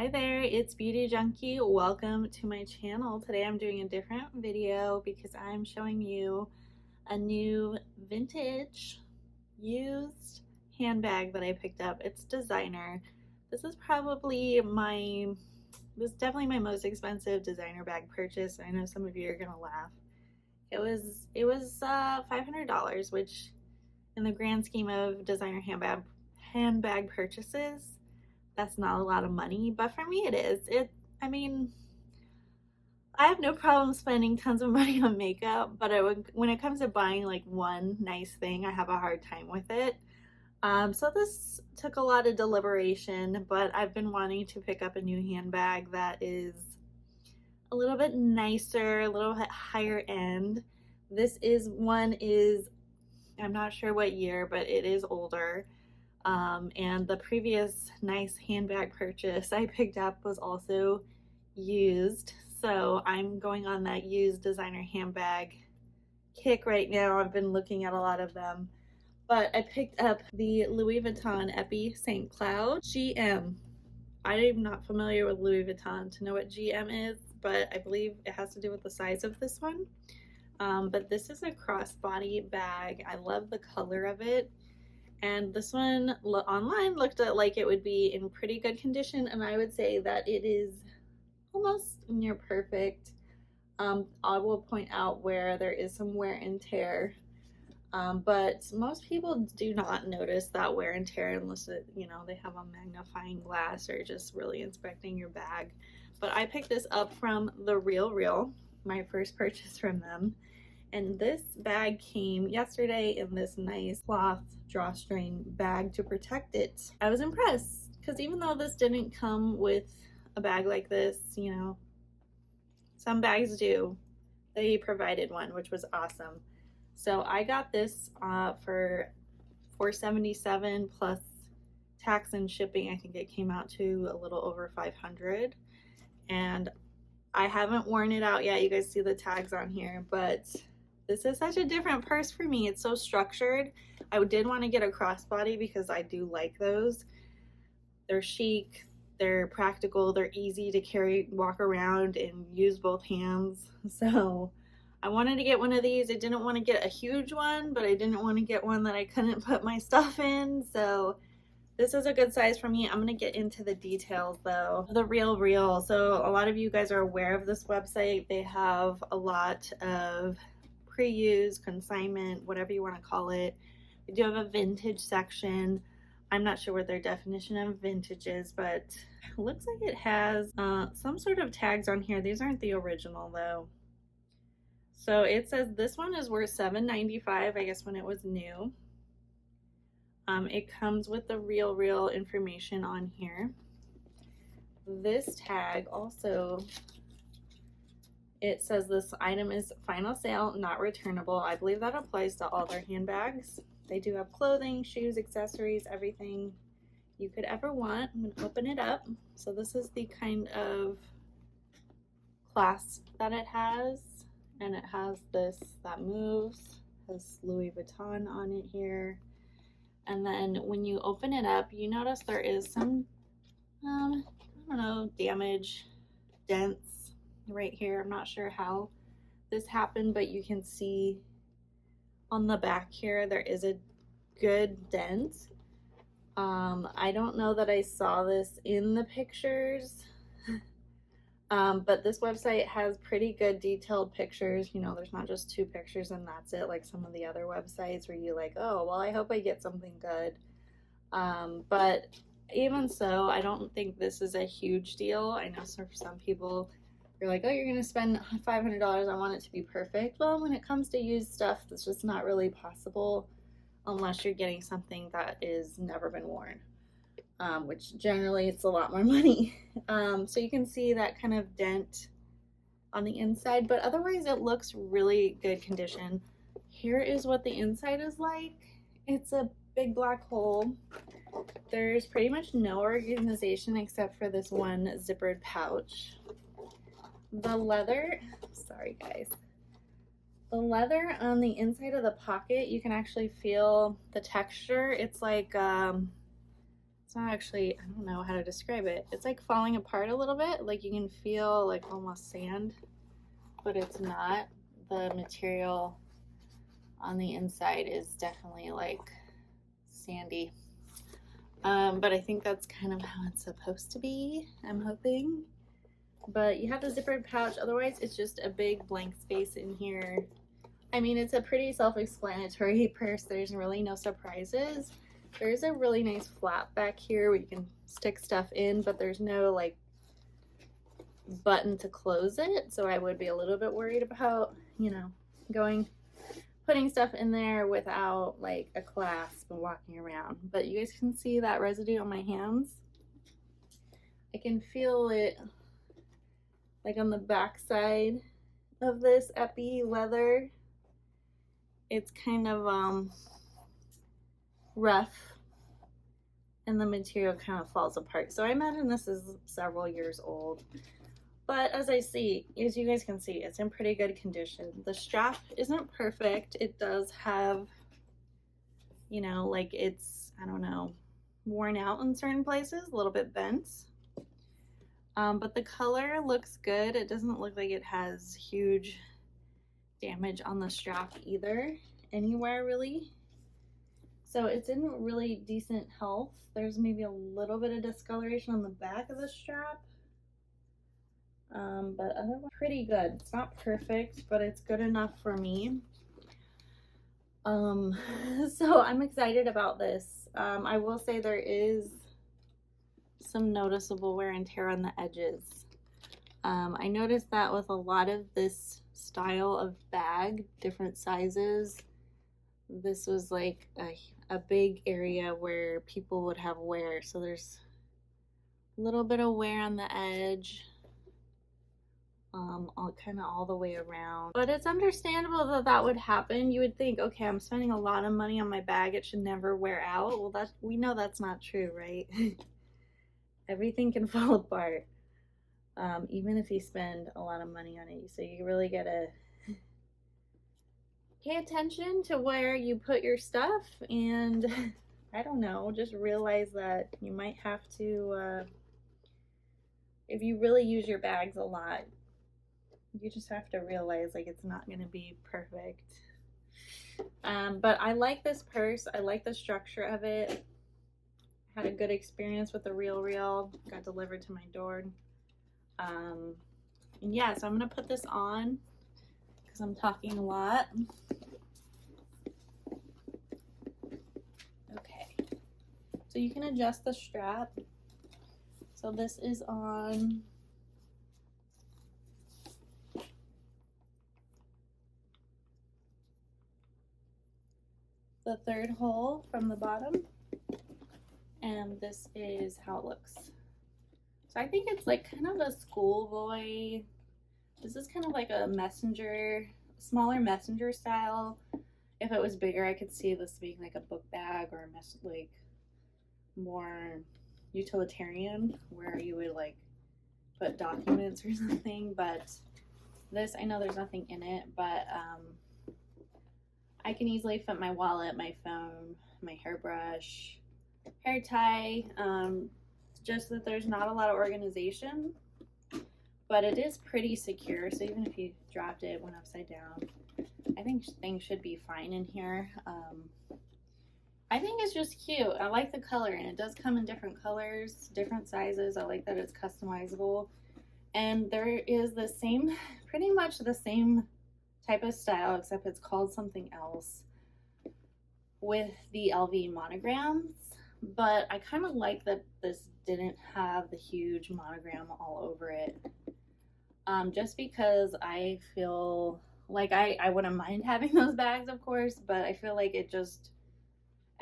Hi there, it's Beauty Junkie. Welcome to my channel. Today I'm doing a different video because I'm showing you a new vintage used handbag that I picked up. It's designer. This is definitely my most expensive designer bag purchase. I know some of you are gonna laugh. It was $500, which in the grand scheme of designer handbag purchases, that's not a lot of money, but for me it is. I mean, I have no problem spending tons of money on makeup, but when it comes to buying like one nice thing, I have a hard time with it. So this took a lot of deliberation, but I've been wanting to pick up a new handbag that is a little bit nicer, a little bit higher end. I'm not sure what year, but it is older. And the previous nice handbag purchase I picked up was also used. So I'm going on that used designer handbag kick right now. I've been looking at a lot of them. But I picked up the Louis Vuitton Epi St. Cloud GM. I'm not familiar with Louis Vuitton to know what GM is, but I believe it has to do with the size of this one. But this is a crossbody bag. I love the color of it. And this one online looked like it would be in pretty good condition, and I would say that it is almost near perfect. I will point out where there is some wear and tear, but most people do not notice that wear and tear unless they have a magnifying glass or just really inspecting your bag. But I picked this up from the RealReal, my first purchase from them. And this bag came yesterday in this nice cloth drawstring bag to protect it. I was impressed because even though this didn't come with a bag like this, some bags do, they provided one, which was awesome. So I got this for $477 plus tax and shipping. I think it came out to a little over $500. And I haven't worn it out yet. You guys see the tags on here, but this is such a different purse for me. It's so structured. I did want to get a crossbody because I do like those. They're chic, they're practical, they're easy to carry, walk around, and use both hands. So I wanted to get one of these. I didn't want to get a huge one, but I didn't want to get one that I couldn't put my stuff in. So this is a good size for me. I'm going to get into the details though. The RealReal. So a lot of you guys are aware of this website. They have a lot of pre-used, consignment, whatever you want to call it. They do have a vintage section. I'm not sure what their definition of vintage is, but it looks like it has some sort of tags on here. These aren't the original though. So it says this one is worth $7.95, I guess when it was new. It comes with the RealReal information on here. This tag also, it says this item is final sale, not returnable. I believe that applies to all their handbags. They do have clothing, shoes, accessories, everything you could ever want. I'm going to open it up. So this is the kind of clasp that it has. And it has this that moves. It has Louis Vuitton on it here. And then when you open it up, you notice there is some, I don't know, damage, dents right here. I'm not sure how this happened, but you can see on the back here there is a good dent. I don't know that I saw this in the pictures, but this website has pretty good detailed pictures. There's not just two pictures and that's it, like some of the other websites where you like, oh well, I hope I get something good. But even so, I don't think this is a huge deal. I know for some people, you're like, oh, you're gonna spend $500, I want it to be perfect. Well, when it comes to used stuff, that's just not really possible unless you're getting something that is never been worn, which generally it's a lot more money. So you can see that kind of dent on the inside, but otherwise it looks really good condition. Here is what the inside is like. It's a big black hole. There's pretty much no organization except for this one zippered pouch. The leather, sorry guys, the leather on the inside of the pocket, you can actually feel the texture. It's like it's it's not actually, I don't know how to describe it. It's like falling apart a little bit. Like you can feel like almost sand, but it's not. The material on the inside is definitely like sandy. But I think that's kind of how it's supposed to be, I'm hoping. But you have the zippered pouch, otherwise it's just a big blank space in here. I mean, it's a pretty self-explanatory purse. There's really no surprises. There's a really nice flap back here where you can stick stuff in, but there's no like button to close it. So I would be a little bit worried about, you know, putting stuff in there without like a clasp and walking around. But you guys can see that residue on my hands. I can feel it like on the back side of this epi leather. It's kind of rough and the material kind of falls apart. So I imagine this is several years old. But as you guys can see, it's in pretty good condition. The strap isn't perfect. It does have, you know, like it's, I don't know, worn out in certain places, a little bit bent. But the color looks good. It doesn't look like it has huge damage on the strap either, anywhere really. So it's in really decent health. There's maybe a little bit of discoloration on the back of the strap. But otherwise pretty good. It's not perfect, but it's good enough for me. So I'm excited about this. I will say there is some noticeable wear and tear on the edges. I noticed that with a lot of this style of bag, different sizes, this was like a big area where people would have wear. So there's a little bit of wear on the edge. Kind of all the way around, but it's understandable that that would happen. You would think, okay, I'm spending a lot of money on my bag, it should never wear out. Well, we know that's not true, right? Everything can fall apart, even if you spend a lot of money on it. So you really gotta pay attention to where you put your stuff, and I don't know, just realize that you might have to, if you really use your bags a lot, you just have to realize like it's not going to be perfect. But I like this purse. I like the structure of it. Had a good experience with the RealReal. Got delivered to my door. And yeah, so I'm going to put this on because I'm talking a lot. Okay. So you can adjust the strap. So this is on the third hole from the bottom, and this is how it looks. So I think it's like kind of a schoolboy. This is kind of like a messenger, smaller messenger style. If it was bigger, I could see this being like a book bag or like more utilitarian, where you would like put documents or something. But this, I know there's nothing in it, but I can easily fit my wallet, my phone, my hairbrush, hair tie. Just that there's not a lot of organization, but it is pretty secure. So even if you dropped it, went upside down, I think things should be fine in here. I think it's just cute. I like the color, and it does come in different colors, different sizes. I like that it's customizable. And there is the same, pretty much the same type of style, except it's called something else, with the LV monograms. But I kind of like that this didn't have the huge monogram all over it, just because I feel like I wouldn't mind having those bags, of course, but I feel like it just,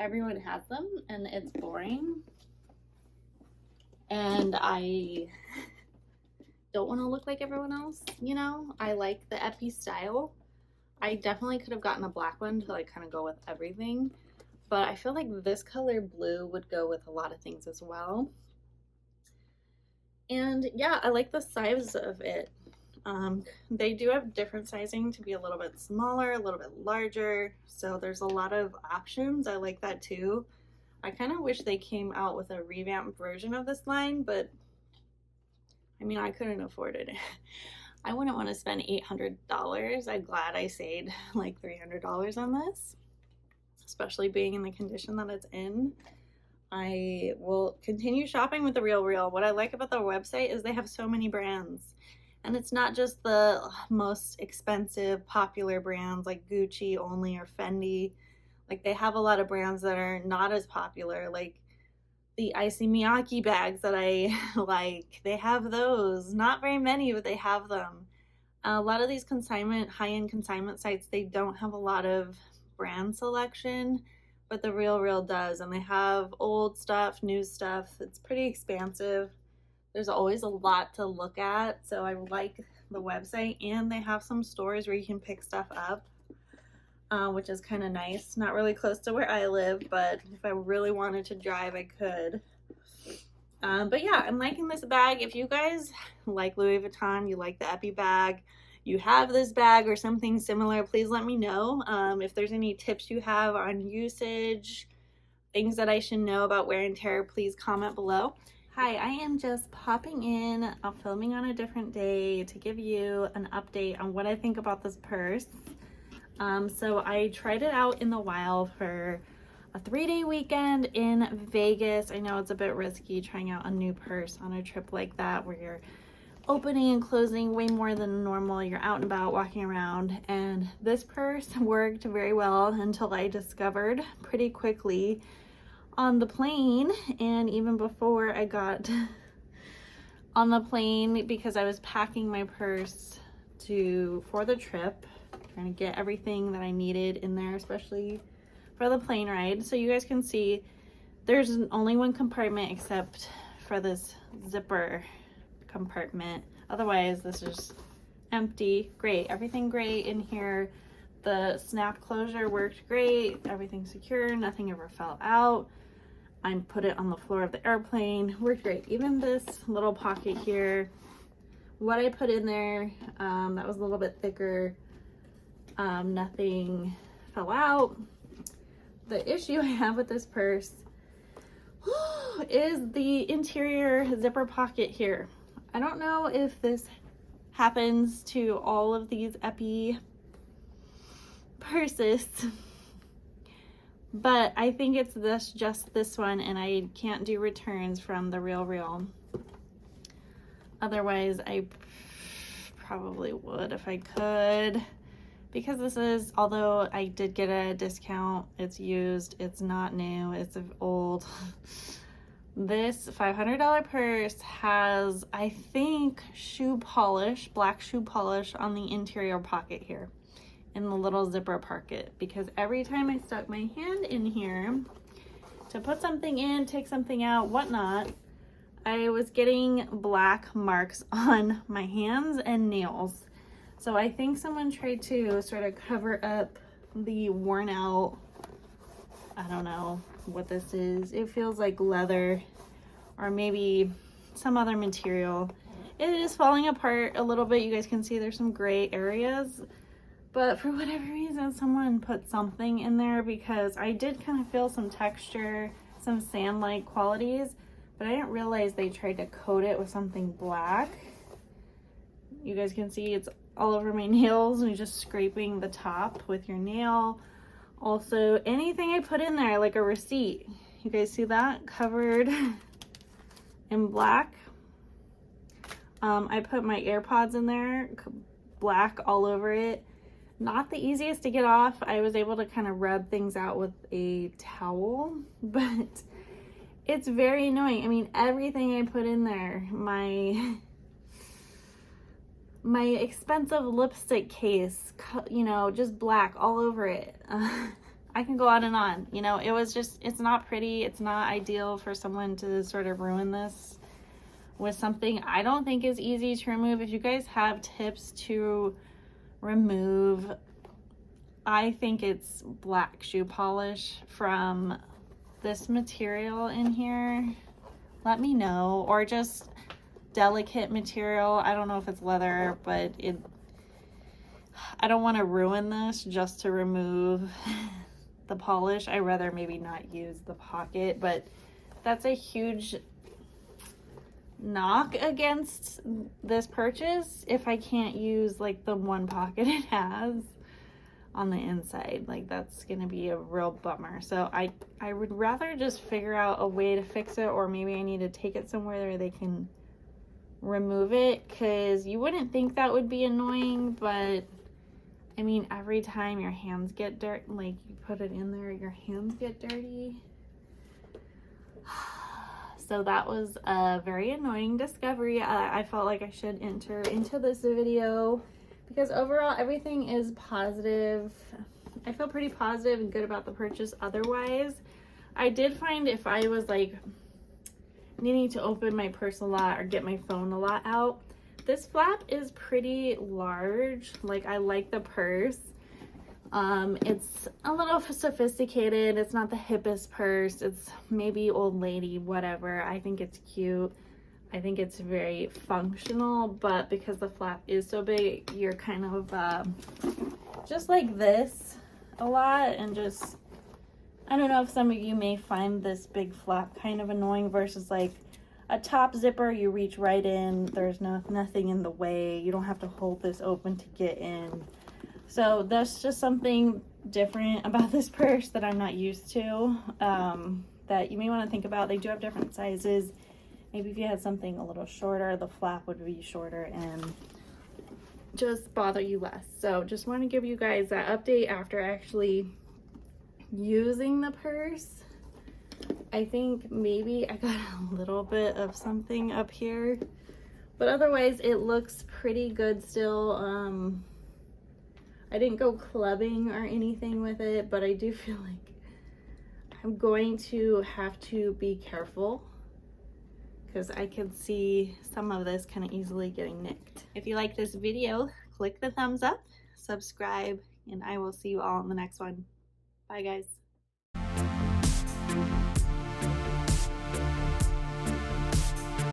everyone has them and it's boring, and I don't want to look like everyone else, you know. I like the epi style. I definitely could have gotten a black one to like kind of go with everything, but I feel like this color blue would go with a lot of things as well. And yeah, I like the size of it. They do have different sizing to be a little bit smaller, a little bit larger, so there's a lot of options. I like that too. I kind of wish they came out with a revamped version of this line, but I mean, I couldn't afford it. I wouldn't want to spend $800. I'm glad I saved like $300 on this, especially being in the condition that it's in. I will continue shopping with the RealReal. What I like about their website is they have so many brands. And it's not just the most expensive, popular brands like Gucci only or Fendi. Like, they have a lot of brands that are not as popular, like the Icy Miyake bags that I like. They have those. Not very many, but they have them. A lot of these consignment, high-end consignment sites, they don't have a lot of brand selection, but the RealReal does, and they have old stuff, new stuff. It's pretty expansive. There's always a lot to look at, so I like the website, and they have some stores where you can pick stuff up, which is kind of nice. Not really close to where I live, but if I really wanted to drive, I could. But yeah, I'm liking this bag. If you guys like Louis Vuitton, you like the Epi bag, you have this bag or something similar, please let me know. If there's any tips you have on usage, things that I should know about wear and tear, please comment below. Hi, I am just popping in, filming on a different day to give you an update on what I think about this purse. So I tried it out in the wild for a 3-day weekend in Vegas. I know it's a bit risky trying out a new purse on a trip like that where you're opening and closing way more than normal. You're out and about walking around, and this purse worked very well until I discovered pretty quickly on the plane, and even before I got on the plane, because I was packing my purse for the trip, trying to get everything that I needed in there, especially for the plane ride. So you guys can see there's only one compartment except for this zipper compartment. Otherwise, this is empty. Great, everything great in here. The snap closure worked great. Everything's secure, nothing ever fell out. I put it on the floor of the airplane, worked great. Even this little pocket here, what I put in there, that was a little bit thicker, nothing fell out. The issue I have with this purse is the interior zipper pocket here. I don't know if this happens to all of these Epi purses, but I think it's just this one, and I can't do returns from the RealReal. Otherwise, I probably would if I could. Because this is, although I did get a discount, it's used, it's not new, it's old. This $500 purse has, I think, shoe polish, black shoe polish on the interior pocket here, in the little zipper pocket. Because every time I stuck my hand in here to put something in, take something out, whatnot, I was getting black marks on my hands and nails. So I think someone tried to sort of cover up the worn out, I don't know what this is. It feels like leather or maybe some other material. It is falling apart a little bit. You guys can see there's some gray areas, but for whatever reason, someone put something in there, because I did kind of feel some texture, some sand-like qualities, but I didn't realize they tried to coat it with something black. You guys can see it's all over my nails, and you're just scraping the top with your nail. Also, anything I put in there, like a receipt, you guys see that covered in black. I put my AirPods in there, black all over it. Not the easiest to get off. I was able to kind of rub things out with a towel, but it's very annoying. I mean, everything I put in there, my expensive lipstick case, you know, just black all over it. I can go on and on. You know, it was just, it's not pretty. It's not ideal for someone to sort of ruin this with something I don't think is easy to remove. If you guys have tips to remove, I think it's black shoe polish from this material in here. Let me know. Or just delicate material. I don't know if it's leather, but I don't want to ruin this just to remove the polish. I'd rather maybe not use the pocket, but that's a huge knock against this purchase if I can't use like the one pocket it has on the inside. Like, that's gonna be a real bummer. So I would rather just figure out a way to fix it, or maybe I need to take it somewhere where they can remove it, because you wouldn't think that would be annoying, but I mean, every time your hands get dirty, like you put it in there, your hands get dirty. So that was a very annoying discovery. I felt like I should enter into this video because overall everything is positive. I feel pretty positive and good about the purchase otherwise. I did find if I was like needing to open my purse a lot or get my phone a lot out, this flap is pretty large. Like, I like the purse. It's a little sophisticated. It's not the hippest purse. It's maybe old lady, whatever. I think it's cute. I think it's very functional, but because the flap is so big, you're kind of just like this a lot, and just, I don't know if some of you may find this big flap kind of annoying versus like a top zipper. You reach right in, there's nothing in the way, you don't have to hold this open to get in. So that's just something different about this purse that I'm not used to, that you may want to think about. They do have different sizes. Maybe if you had something a little shorter, the flap would be shorter and just bother you less. So just want to give you guys that update after actually using the purse. I think maybe I got a little bit of something up here, but otherwise it looks pretty good still. I didn't go clubbing or anything with it, but I do feel like I'm going to have to be careful because I can see some of this kind of easily getting nicked. If you like this video, click the thumbs up, subscribe, and I will see you all in the next one. Bye guys.